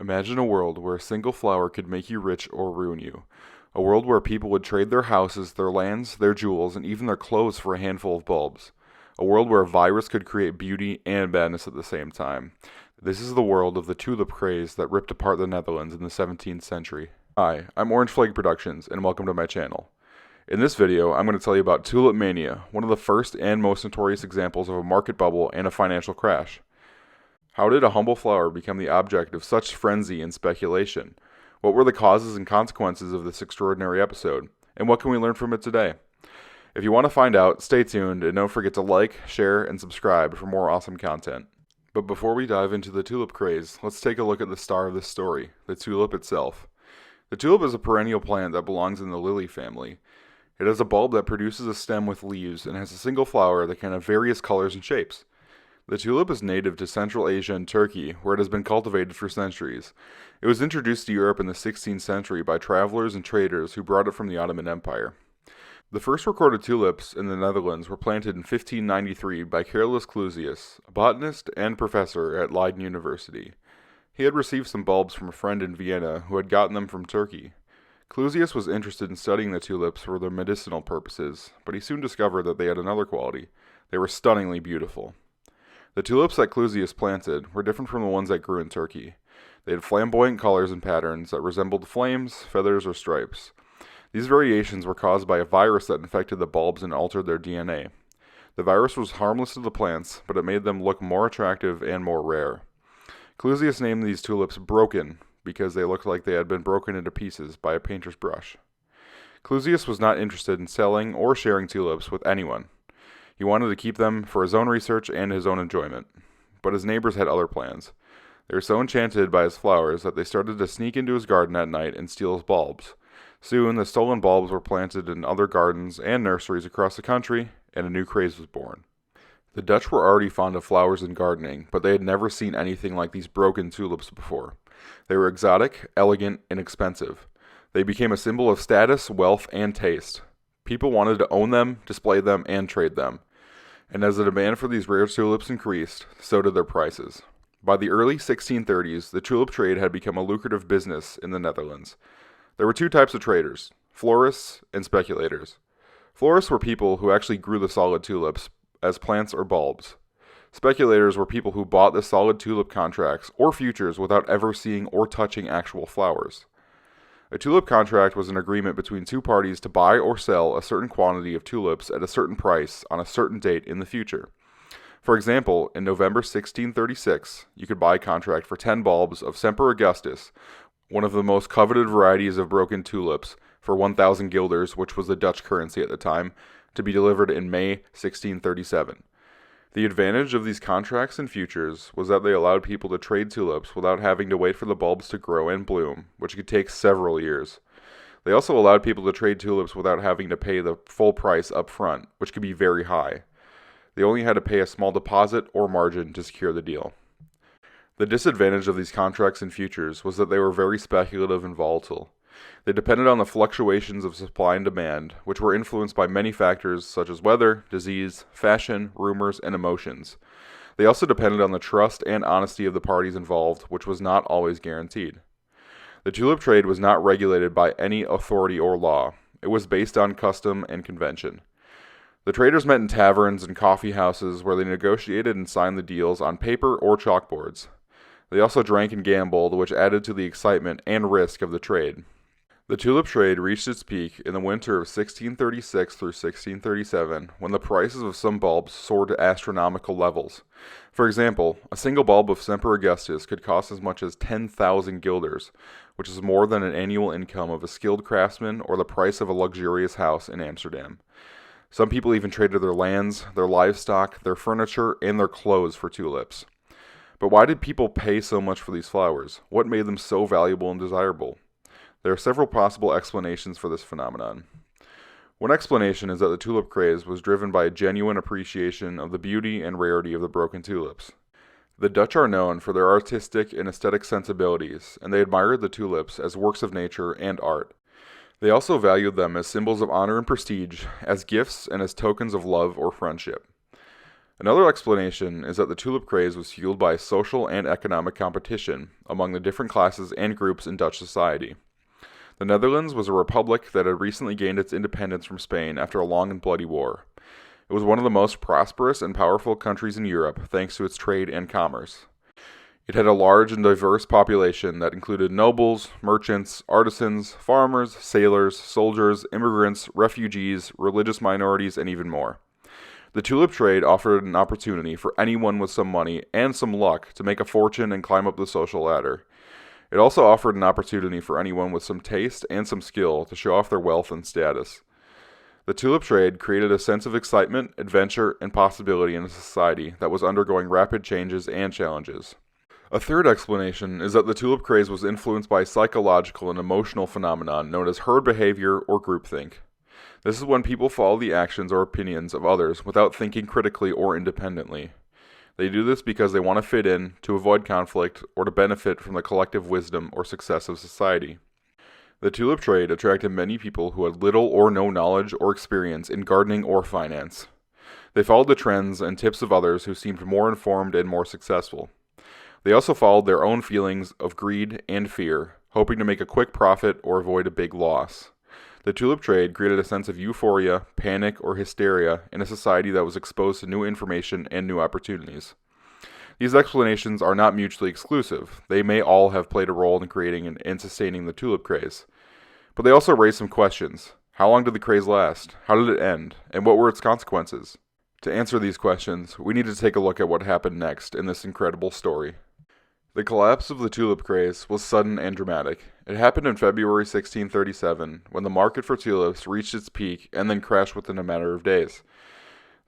Imagine a world where a single flower could make you rich or ruin you. A world where people would trade their houses, their lands, their jewels, and even their clothes for a handful of bulbs. A world where a virus could create beauty and badness at the same time. This is the world of the tulip craze that ripped apart the Netherlands in the 17th century. Hi, I'm Orange Flag Productions, and welcome to my channel. In this video, I'm going to tell you about tulip mania, one of the first and most notorious examples of a market bubble and a financial crash. How did a humble flower become the object of such frenzy and speculation? What were the causes and consequences of this extraordinary episode? And what can we learn from it today? If you want to find out, stay tuned and don't forget to like, share, and subscribe for more awesome content. But before we dive into the tulip craze, let's take a look at the star of this story, the tulip itself. The tulip is a perennial plant that belongs in the lily family. It has a bulb that produces a stem with leaves and has a single flower that can have various colors and shapes. The tulip is native to Central Asia and Turkey, where it has been cultivated for centuries. It was introduced to Europe in the 16th century by travelers and traders who brought it from the Ottoman Empire. The first recorded tulips in the Netherlands were planted in 1593 by Clusius, a botanist and professor at Leiden University. He had received some bulbs from a friend in Vienna who had gotten them from Turkey. Clusius was interested in studying the tulips for their medicinal purposes, but he soon discovered that they had another quality. They were stunningly beautiful. The tulips that Clusius planted were different from the ones that grew in Turkey. They had flamboyant colors and patterns that resembled flames, feathers, or stripes. These variations were caused by a virus that infected the bulbs and altered their DNA. The virus was harmless to the plants, but it made them look more attractive and more rare. Clusius named these tulips broken because they looked like they had been broken into pieces by a painter's brush. Clusius was not interested in selling or sharing tulips with anyone. He wanted to keep them for his own research and his own enjoyment. But his neighbors had other plans. They were so enchanted by his flowers that they started to sneak into his garden at night and steal his bulbs. Soon, the stolen bulbs were planted in other gardens and nurseries across the country, and a new craze was born. The Dutch were already fond of flowers and gardening, but they had never seen anything like these broken tulips before. They were exotic, elegant, and expensive. They became a symbol of status, wealth, and taste. People wanted to own them, display them, and trade them. And as the demand for these rare tulips increased, so did their prices. By the early 1630s, the tulip trade had become a lucrative business in the Netherlands. There were two types of traders, florists and speculators. Florists were people who actually grew the solid tulips as plants or bulbs. Speculators were people who bought the solid tulip contracts or futures without ever seeing or touching actual flowers. A tulip contract was an agreement between two parties to buy or sell a certain quantity of tulips at a certain price on a certain date in the future. For example, in November 1636, you could buy a contract for 10 bulbs of Semper Augustus, one of the most coveted varieties of broken tulips, for 1,000 guilders, which was the Dutch currency at the time, to be delivered in May 1637. The advantage of these contracts and futures was that they allowed people to trade tulips without having to wait for the bulbs to grow and bloom, which could take several years. They also allowed people to trade tulips without having to pay the full price up front, which could be very high. They only had to pay a small deposit or margin to secure the deal. The disadvantage of these contracts and futures was that they were very speculative and volatile. They depended on the fluctuations of supply and demand, which were influenced by many factors such as weather, disease, fashion, rumors, and emotions. They also depended on the trust and honesty of the parties involved, which was not always guaranteed. The tulip trade was not regulated by any authority or law. It was based on custom and convention. The traders met in taverns and coffee houses where they negotiated and signed the deals on paper or chalkboards. They also drank and gambled, which added to the excitement and risk of the trade. The tulip trade reached its peak in the winter of 1636 through 1637, when the prices of some bulbs soared to astronomical levels. For example, a single bulb of Semper Augustus could cost as much as 10,000 guilders, which is more than an annual income of a skilled craftsman or the price of a luxurious house in Amsterdam. Some people even traded their lands, their livestock, their furniture, and their clothes for tulips. But why did people pay so much for these flowers? What made them so valuable and desirable? There are several possible explanations for this phenomenon. One explanation is that the tulip craze was driven by a genuine appreciation of the beauty and rarity of the broken tulips. The Dutch are known for their artistic and aesthetic sensibilities, and they admired the tulips as works of nature and art. They also valued them as symbols of honor and prestige, as gifts, and as tokens of love or friendship. Another explanation is that the tulip craze was fueled by social and economic competition among the different classes and groups in Dutch society. The Netherlands was a republic that had recently gained its independence from Spain after a long and bloody war. It was one of the most prosperous and powerful countries in Europe thanks to its trade and commerce. It had a large and diverse population that included nobles, merchants, artisans, farmers, sailors, soldiers, immigrants, refugees, religious minorities, and even more. The tulip trade offered an opportunity for anyone with some money and some luck to make a fortune and climb up the social ladder. It also offered an opportunity for anyone with some taste and some skill to show off their wealth and status. The tulip trade created a sense of excitement, adventure, and possibility in a society that was undergoing rapid changes and challenges. A third explanation is that the tulip craze was influenced by a psychological and emotional phenomenon known as herd behavior or groupthink. This is when people follow the actions or opinions of others without thinking critically or independently. They do this because they want to fit in, to avoid conflict, or to benefit from the collective wisdom or success of society. The tulip trade attracted many people who had little or no knowledge or experience in gardening or finance. They followed the trends and tips of others who seemed more informed and more successful. They also followed their own feelings of greed and fear, hoping to make a quick profit or avoid a big loss. The tulip trade created a sense of euphoria, panic, or hysteria in a society that was exposed to new information and new opportunities. These explanations are not mutually exclusive. They may all have played a role in creating and sustaining the tulip craze. But they also raise some questions. How long did the craze last? How did it end? And what were its consequences? To answer these questions, we need to take a look at what happened next in this incredible story. The collapse of the tulip craze was sudden and dramatic. It happened in February 1637, when the market for tulips reached its peak and then crashed within a matter of days.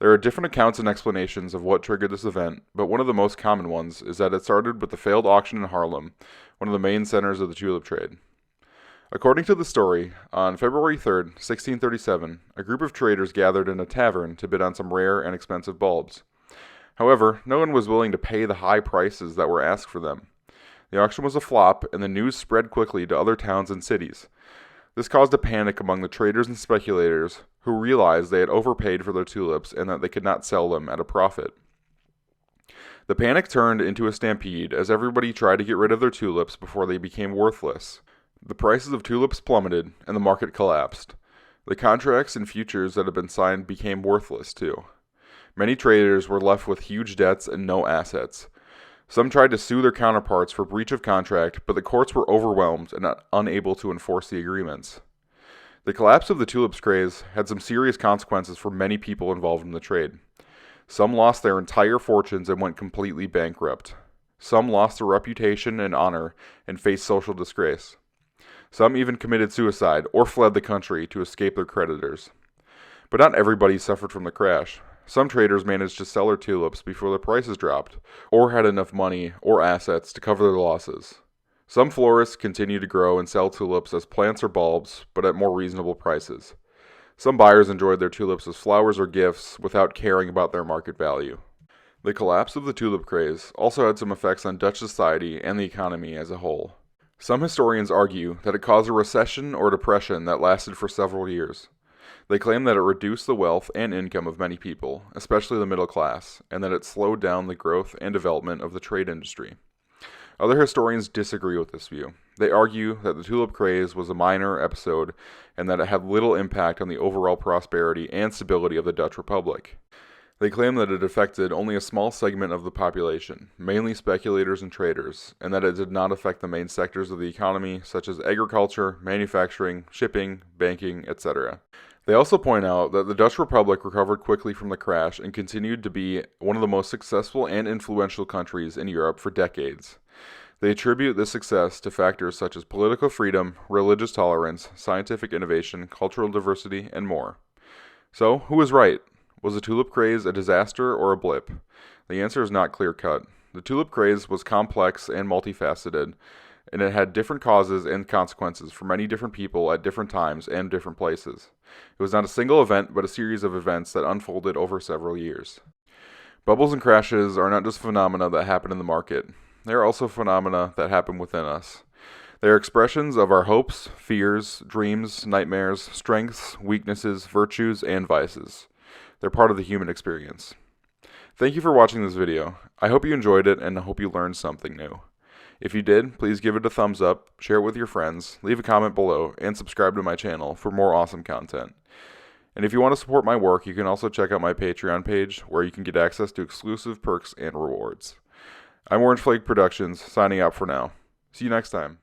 There are different accounts and explanations of what triggered this event, but one of the most common ones is that it started with the failed auction in Haarlem, one of the main centers of the tulip trade. According to the story, on February 3, 1637, a group of traders gathered in a tavern to bid on some rare and expensive bulbs. However, no one was willing to pay the high prices that were asked for them. The auction was a flop, and the news spread quickly to other towns and cities. This caused a panic among the traders and speculators, who realized they had overpaid for their tulips and that they could not sell them at a profit. The panic turned into a stampede as everybody tried to get rid of their tulips before they became worthless. The prices of tulips plummeted, and the market collapsed. The contracts and futures that had been signed became worthless, too. Many traders were left with huge debts and no assets. Some tried to sue their counterparts for breach of contract, but the courts were overwhelmed and unable to enforce the agreements. The collapse of the tulips craze had some serious consequences for many people involved in the trade. Some lost their entire fortunes and went completely bankrupt. Some lost their reputation and honor and faced social disgrace. Some even committed suicide or fled the country to escape their creditors. But not everybody suffered from the crash. Some traders managed to sell their tulips before the prices dropped, or had enough money or assets to cover their losses. Some florists continued to grow and sell tulips as plants or bulbs, but at more reasonable prices. Some buyers enjoyed their tulips as flowers or gifts without caring about their market value. The collapse of the tulip craze also had some effects on Dutch society and the economy as a whole. Some historians argue that it caused a recession or depression that lasted for several years. They claim that it reduced the wealth and income of many people, especially the middle class, and that it slowed down the growth and development of the trade industry. Other historians disagree with this view. They argue that the tulip craze was a minor episode and that it had little impact on the overall prosperity and stability of the Dutch Republic. They claim that it affected only a small segment of the population, mainly speculators and traders, and that it did not affect the main sectors of the economy such as agriculture, manufacturing, shipping, banking, etc. They also point out that the Dutch Republic recovered quickly from the crash and continued to be one of the most successful and influential countries in Europe for decades. They attribute this success to factors such as political freedom, religious tolerance, scientific innovation, cultural diversity, and more. So, who was right? Was the tulip craze a disaster or a blip? The answer is not clear-cut. The tulip craze was complex and multifaceted, and it had different causes and consequences for many different people at different times and different places. It was not a single event, but a series of events that unfolded over several years. Bubbles and crashes are not just phenomena that happen in the market. They are also phenomena that happen within us. They are expressions of our hopes, fears, dreams, nightmares, strengths, weaknesses, virtues, and vices. They're part of the human experience. Thank you for watching this video. I hope you enjoyed it and I hope you learned something new. If you did, please give it a thumbs up, share it with your friends, leave a comment below, and subscribe to my channel for more awesome content. And if you want to support my work, you can also check out my Patreon page where you can get access to exclusive perks and rewards. I'm Orange Flake Productions, signing out for now. See you next time.